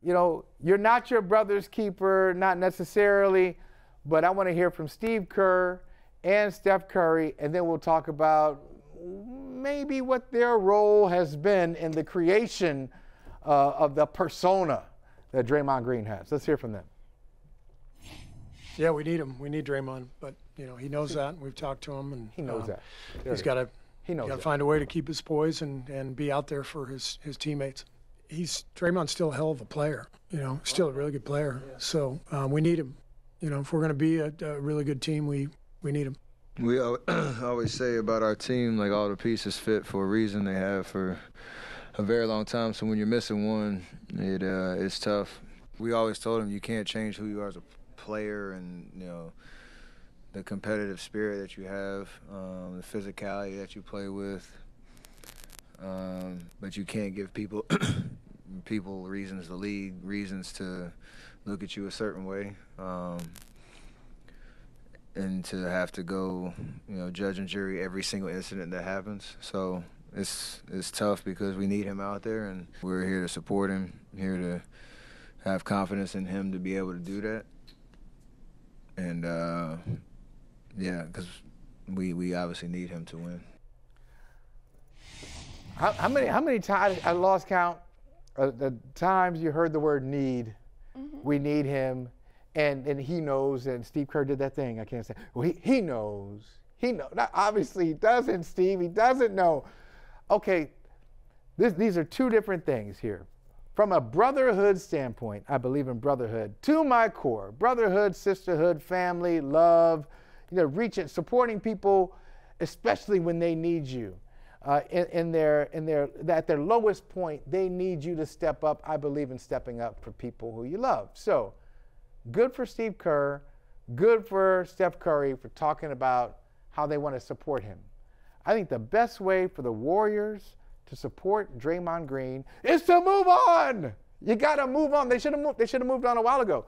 You know, you're not your brother's keeper, not necessarily, but I want to hear from Steve Kerr and Steph Curry, and then we'll talk about maybe what their role has been in the creation of the persona that Draymond Green has. Let's hear from them. Yeah, we need him. We need Draymond, but you know he knows that. And we've talked to him, and he knows that. He's got to find a way to keep his poise and be out there for his teammates. Draymond's still a hell of a player. You know, still a really good player. Yeah. So we need him. You know, if we're going to be a really good team, we need him. We always say about our team, like all the pieces fit for a reason. They have for a very long time. So when you're missing one, it's tough. We always told him you can't change who you are as a player, and you know the competitive spirit that you have, the physicality that you play with. But you can't give people reasons to leave, reasons to look at you a certain way, and to have to go, you know, judge and jury every single incident that happens. So it's tough because we need him out there, and we're here to support him, here to have confidence in him to be able to do that. And yeah, because we obviously need him to win. How many times, I lost count, the times you heard the word need, we need him, and he knows, and Steve Kerr did that thing, I can't say, well, he knows. Now, obviously he doesn't, Steve, he doesn't know. Okay, these are two different things here. From a brotherhood standpoint, I believe in brotherhood to my core. Brotherhood, sisterhood, family, love, you know, supporting people, especially when they need you. At their lowest point, they need you to step up. I believe in stepping up for people who you love. So, good for Steve Kerr, good for Steph Curry for talking about how they want to support him. I think the best way for the Warriors to support Draymond Green is to move on. You got to move on. They should have moved on a while ago.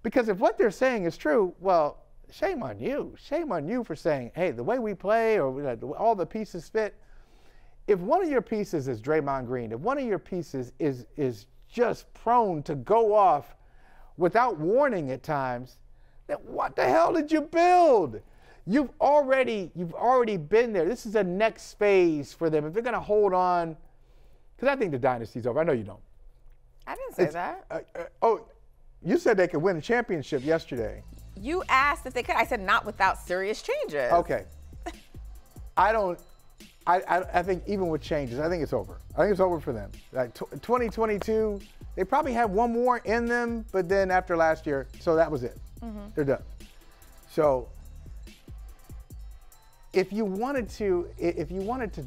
Because if what they're saying is true, well, shame on you. Shame on you for saying, hey, the way we play or all the pieces fit. If one of your pieces is Draymond Green, if one of your pieces is just prone to go off without warning at times, then what the hell did you build? You've already been there. This is the next phase for them. If they're going to hold on, because I think the dynasty's over. I know you don't. I didn't say that. You said they could win a championship yesterday. You asked if they could. I said not without serious changes. Okay. I think even with changes, I think it's over. I think it's over for them. Like 2022, they probably have one more in them, but then after last year, so that was it. They're done. So if you wanted to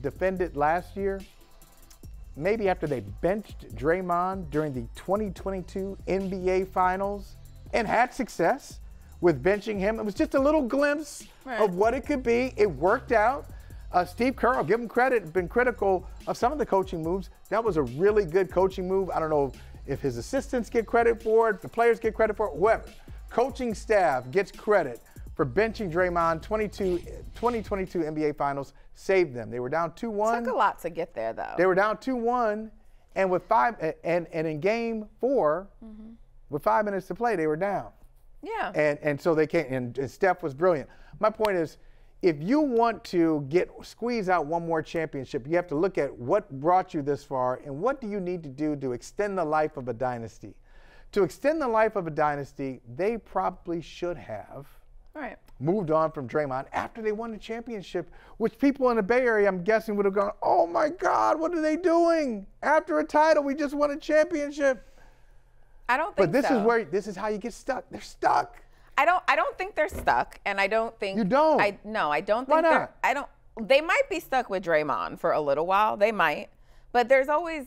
defend it last year, maybe after they benched Draymond during the 2022 NBA Finals and had success with benching him, it was just a little glimpse of what it could be. It worked out. Steve Kerr, I'll give him credit, been critical of some of the coaching moves. That was a really good coaching move. I don't know if his assistants get credit for it, if the players get credit for it, whoever. Coaching staff gets credit for benching Draymond. 2022 NBA Finals saved them. They were down 2-1. Took a lot to get there, though. They were down 2-1, and with in Game 4, with 5 minutes to play, they were down. Yeah. And so they came, and Steph was brilliant. My point is, if you want to squeeze out one more championship, you have to look at what brought you this far and what do you need to do to extend the life of a dynasty. To extend the life of a dynasty, they probably should have moved on from Draymond after they won the championship, which people in the Bay Area, I'm guessing, would have gone, oh my God, what are they doing? After a title, we just won a championship. I don't think so. But this is how you get stuck. They're stuck. I don't think they're stuck, and I don't think you don't. No, I don't Why think not? They might be stuck with Draymond for a little while. They might, but there's always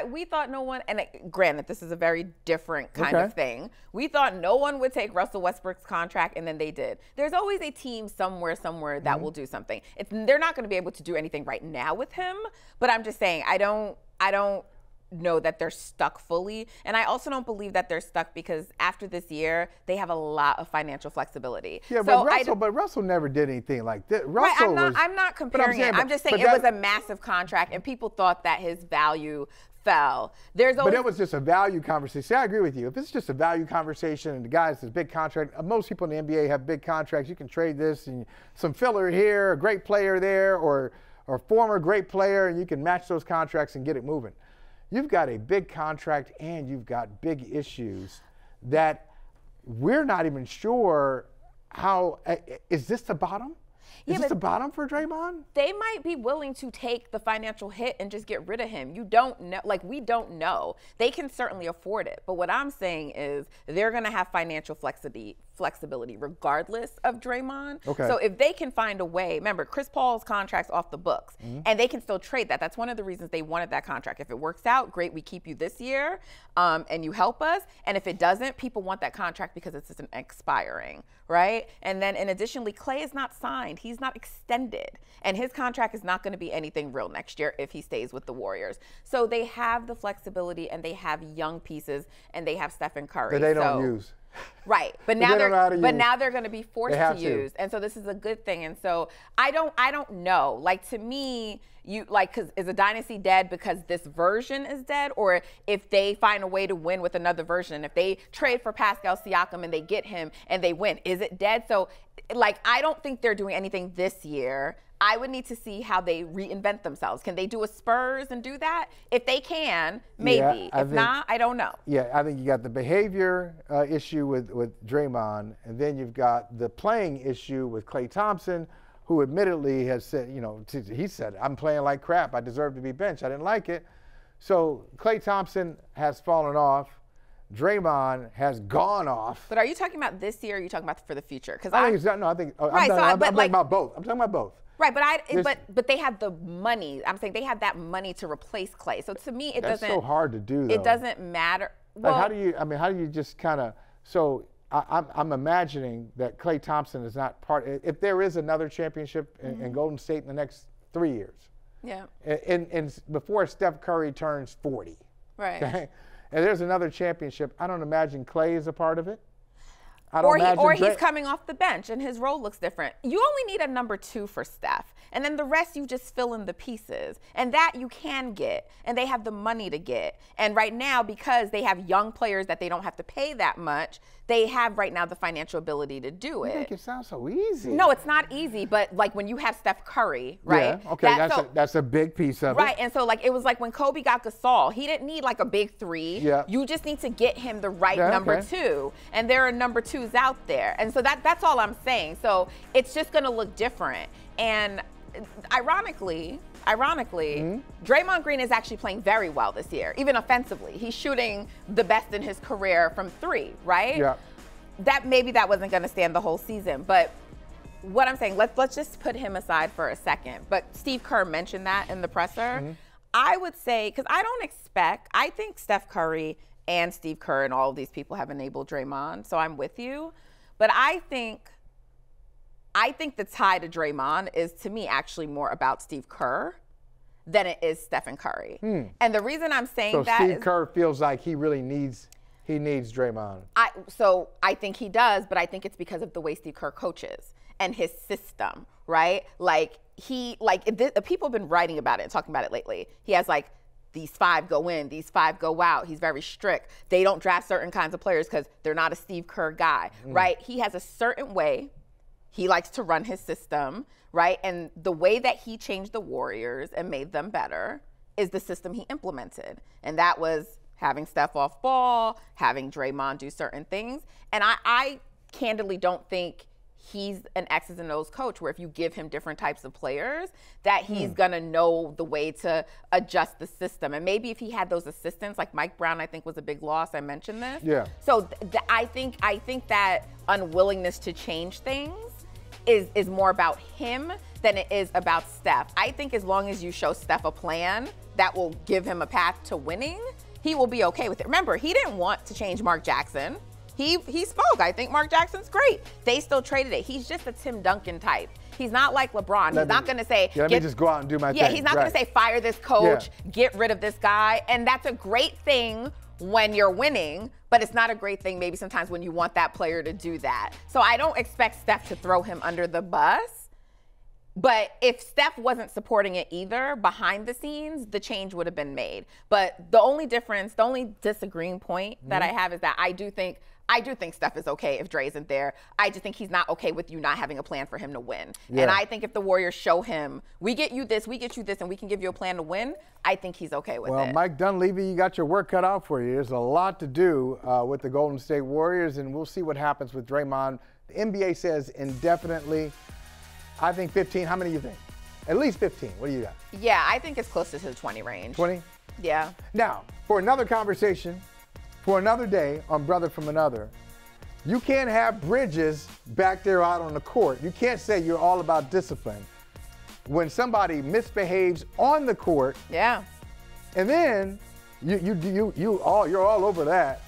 we thought no one. And granted, this is a very different kind of thing. We thought no one would take Russell Westbrook's contract, and then they did. There's always a team somewhere that will do something. They're not going to be able to do anything right now with him, but I'm just saying I don't know that they're stuck fully. And I also don't believe that they're stuck because after this year, they have a lot of financial flexibility. Yeah, so but Russell never did anything like that. I'm not comparing it. I'm just saying it was a massive contract, and people thought that his value fell. There's always. But it was just a value conversation. See, I agree with you. If it's just a value conversation and the guys, this big contract, most people in the NBA have big contracts. You can trade this and some filler here, a great player there, or former great player, and you can match those contracts and get it moving. You've got a big contract and you've got big issues that we're not even sure how. Is this the bottom? Is this the bottom for Draymond? They might be willing to take the financial hit and just get rid of him. You don't know. Like, we don't know. They can certainly afford it. But what I'm saying is they're going to have financial flexibility regardless of Draymond. Okay. So if they can find a way, remember, Chris Paul's contract's off the books, and they can still trade that. That's one of the reasons they wanted that contract. If it works out, great, we keep you this year, and you help us. And if it doesn't, people want that contract because it's just an expiring, right? And then, in additionally, Klay is not signed. He's not extended. And his contract is not going to be anything real next year if he stays with the Warriors. So they have the flexibility, and they have young pieces, and they have Stephen Curry. That they don't use. Right, but now they're going to be forced to use, and so this is a good thing. And so I don't know. Like, to me, because is a dynasty dead because this version is dead, or if they find a way to win with another version, if they trade for Pascal Siakam and they get him and they win, is it dead? So, like, I don't think they're doing anything this year. I would need to see how they reinvent themselves. Can they do a Spurs and do that? If they can, maybe. If not, I don't know. Yeah, I think you got the behavior issue with Draymond, and then you've got the playing issue with Klay Thompson, who admittedly has said, he said, I'm playing like crap. I deserve to be benched. I didn't like it. So Klay Thompson has fallen off. Draymond has gone off. But are you talking about this year, or are you talking about for the future? Because I'm talking about both. I'm talking about both. Right, but they had the money. I'm saying they had that money to replace Klay. So to me, that's so hard to do, though. It doesn't matter. Well, like, how do you just kind of? So I'm imagining that Klay Thompson is not part. If there is another championship in Golden State in the next 3 years, and before Steph Curry turns 40, right? Okay, and there's another championship, I don't imagine Klay is a part of it. Or he's coming off the bench and his role looks different. You only need a number 2 for Steph. And then the rest, you just fill in the pieces. And that you can get. And they have the money to get. And right now, because they have young players that they don't have to pay that much, they have right now the financial ability to do it. You make it sound so easy. No, it's not easy. But like when you have Steph Curry, right? Yeah, okay, that's a big piece of it. Right, and so like it was like when Kobe got Gasol, he didn't need like a big 3. Yeah. You just need to get him the right number 2. And there are number 2s out there. And so that's all I'm saying. So it's just going to look different. And ironically, Draymond Green is actually playing very well this year, even offensively. He's shooting the best in his career from 3, right? Yeah. Maybe that wasn't going to stand the whole season, but what I'm saying, let's just put him aside for a second. But Steve Kerr mentioned that in the presser. I would say, because I think Steph Curry and Steve Kerr and all of these people have enabled Draymond, so I'm with you. But I think the tie to Draymond is, to me, actually more about Steve Kerr than it is Stephen Curry. And the reason I'm saying that is Steve Kerr feels like he really needs Draymond. So I think he does, but I think it's because of the way Steve Kerr coaches and his system, right? Like people have been writing about it and talking about it lately. He has like, these 5 go in, these 5 go out. He's very strict. They don't draft certain kinds of players because they're not a Steve Kerr guy, right? He has a certain way he likes to run his system, right? And the way that he changed the Warriors and made them better is the system he implemented. And that was having Steph off ball, having Draymond do certain things. And I candidly don't think he's an X's and O's coach where if you give him different types of players that he's going to know the way to adjust the system. And maybe if he had those assistants, like Mike Brown, I think was a big loss. I mentioned this. Yeah. So I think that unwillingness to change things is more about him than it is about Steph. I think as long as you show Steph a plan that will give him a path to winning, he will be okay with it. Remember, he didn't want to change Mark Jackson. He spoke. I think Mark Jackson's great. They still traded it. He's just a Tim Duncan type. He's not like LeBron. He's not going to say, let me just go out and do my thing. Yeah, he's not going to say, fire this coach, get rid of this guy. And that's a great thing when you're winning, but it's not a great thing maybe sometimes when you want that player to do that. So I don't expect Steph to throw him under the bus. But if Steph wasn't supporting it either, behind the scenes, the change would have been made. But the only difference, the only disagreeing point that I have is that I do think Steph is okay if Dre isn't there. I just think he's not okay with you not having a plan for him to win. Yeah. And I think if the Warriors show him, we get you this, and we can give you a plan to win, I think he's okay with it. Well, Mike Dunleavy, you got your work cut out for you. There's a lot to do with the Golden State Warriors, and we'll see what happens with Draymond. The NBA says indefinitely. I think 15. How many do you think? At least 15. What do you got? Yeah, I think it's closer to the 20 range. 20? Yeah. Now, for another conversation, for another day on Brother from Another, you can't have Bridges back there out on the court. You can't say you're all about discipline when somebody misbehaves on the court. Yeah. And then you're all over that.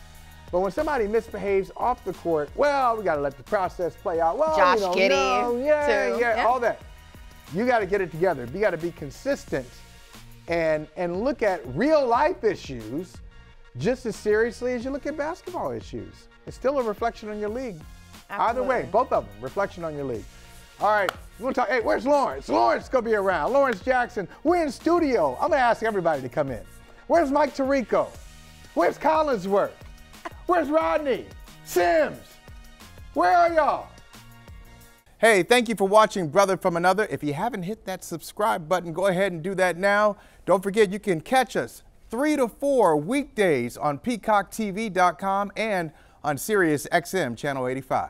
But when somebody misbehaves off the court, well, we got to let the process play out. Well, Josh Giddey, yeah, all that. You got to get it together. You got to be consistent and look at real life issues just as seriously as you look at basketball issues. It's still a reflection on your league. Absolutely. Either way, both of them, reflection on your league. All right, we're going to talk. Hey, where's Lawrence? Lawrence going to be around. Lawrence Jackson. We're in studio. I'm going to ask everybody to come in. Where's Mike Tirico? Where's Collinsworth? Where's Rodney? Sims? Where are y'all? Hey, thank you for watching Brother from Another. If you haven't hit that subscribe button, go ahead and do that now. Don't forget, you can catch us 3 to 4 weekdays on PeacockTV.com and on Sirius XM Channel 85.